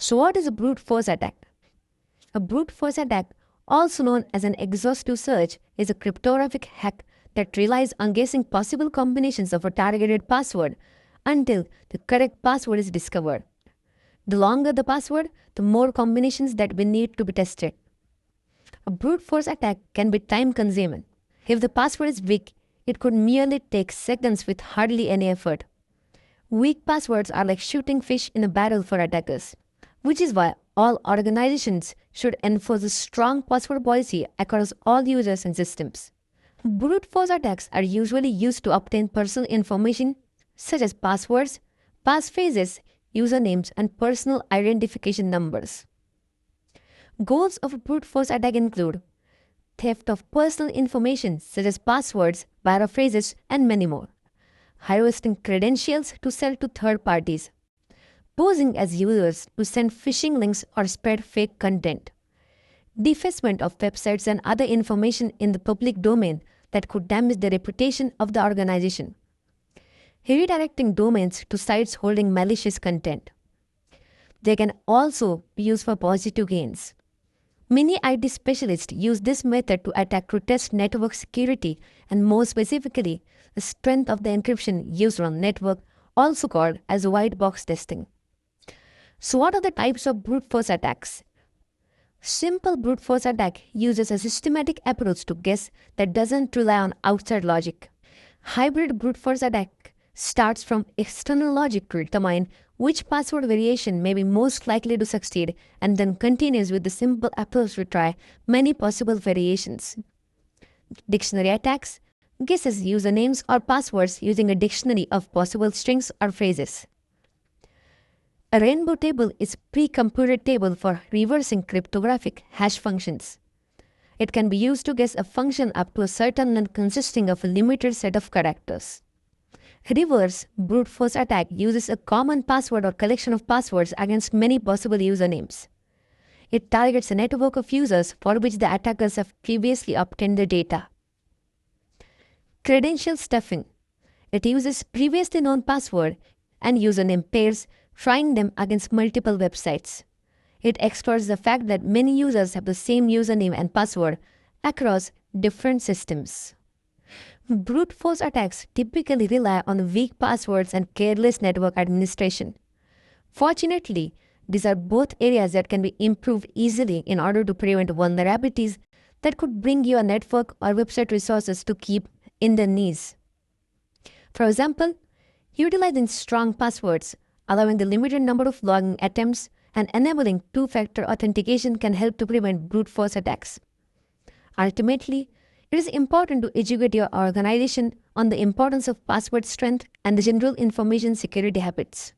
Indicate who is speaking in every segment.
Speaker 1: So what is a brute force attack? A brute force attack, also known as an exhaustive search, is a cryptographic hack that relies on guessing possible combinations of a targeted password until the correct password is discovered. The longer the password, the more combinations that we need to be tested. A brute force attack can be time consuming. If the password is weak, it could merely take seconds with hardly any effort. Weak passwords are like shooting fish in a barrel for attackers, which is why all organizations should enforce a strong password policy across all users and systems. Brute force attacks are usually used to obtain personal information such as passwords, passphrases, usernames, and personal identification numbers. Goals of a brute force attack include theft of personal information such as passwords, paraphrases, and many more, harvesting credentials to sell to third parties, posing as users to send phishing links or spread fake content, defacement of websites and other information in the public domain that could damage the reputation of the organization, redirecting domains to sites holding malicious content. They can also be used for positive gains. Many IT specialists use this method to attack to test network security and more specifically, the strength of the encryption used on network, also called as white box testing. So what are the types of brute force attacks? Simple brute force attack uses a systematic approach to guess that doesn't rely on outside logic. Hybrid brute force attack starts from external logic to determine which password variation may be most likely to succeed and then continues with the simple approach to try many possible variations. Dictionary attacks guesses usernames or passwords using a dictionary of possible strings or phrases. A rainbow table is a pre-computed table for reversing cryptographic hash functions. It can be used to guess a function up to a certain length consisting of a limited set of characters. Reverse brute force attack uses a common password or collection of passwords against many possible usernames. It targets a network of users for which the attackers have previously obtained the data. Credential stuffing. It uses previously known password and username pairs, trying them against multiple websites. It exploits the fact that many users have the same username and password across different systems. Brute force attacks typically rely on weak passwords and careless network administration. Fortunately, these are both areas that can be improved easily in order to prevent vulnerabilities that could bring your network or website resources to keep in the knees. For example, utilizing strong passwords, allowing the limited number of login attempts, and enabling two-factor authentication can help to prevent brute force attacks. Ultimately, it is important to educate your organization on the importance of password strength and the general information security habits.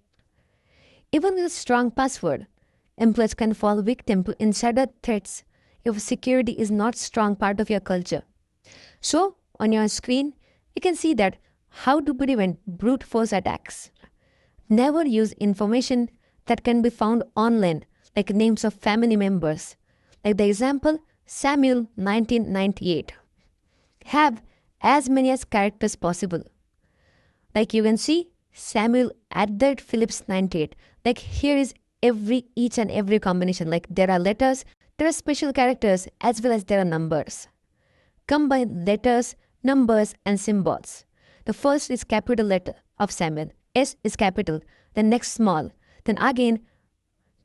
Speaker 1: Even with a strong password, employees can fall victim to insider threats if security is not a strong part of your culture. So, on your screen, you can see that how to prevent brute force attacks. Never use information that can be found online, like names of family members. Like the example, Samuel 1998. Have as many as characters possible. Like you can see, Samuel @Phillips 98. Like here is each and every combination. Like there are letters, there are special characters, as well as there are numbers. Combine letters, numbers, and symbols. The first is capital letter of Samuel. S is capital, then next small. Then again,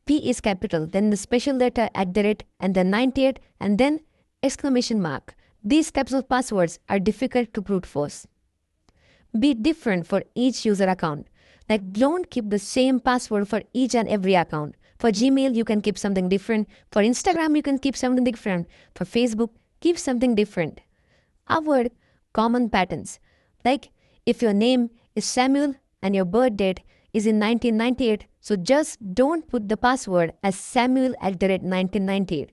Speaker 1: P is capital, then the special letter @ and then 98, and then exclamation mark. These types of passwords are difficult to brute force. Be different for each user account. Like don't keep the same password for each and every account. For Gmail, you can keep something different. For Instagram, you can keep something different. For Facebook, keep something different. Avoid common patterns. Like if your name is Samuel and your birth date is in 1998, so just don't put the password as Samuel @1998.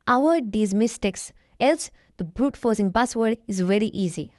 Speaker 1: Avoid these mistakes, else the brute forcing password is very easy.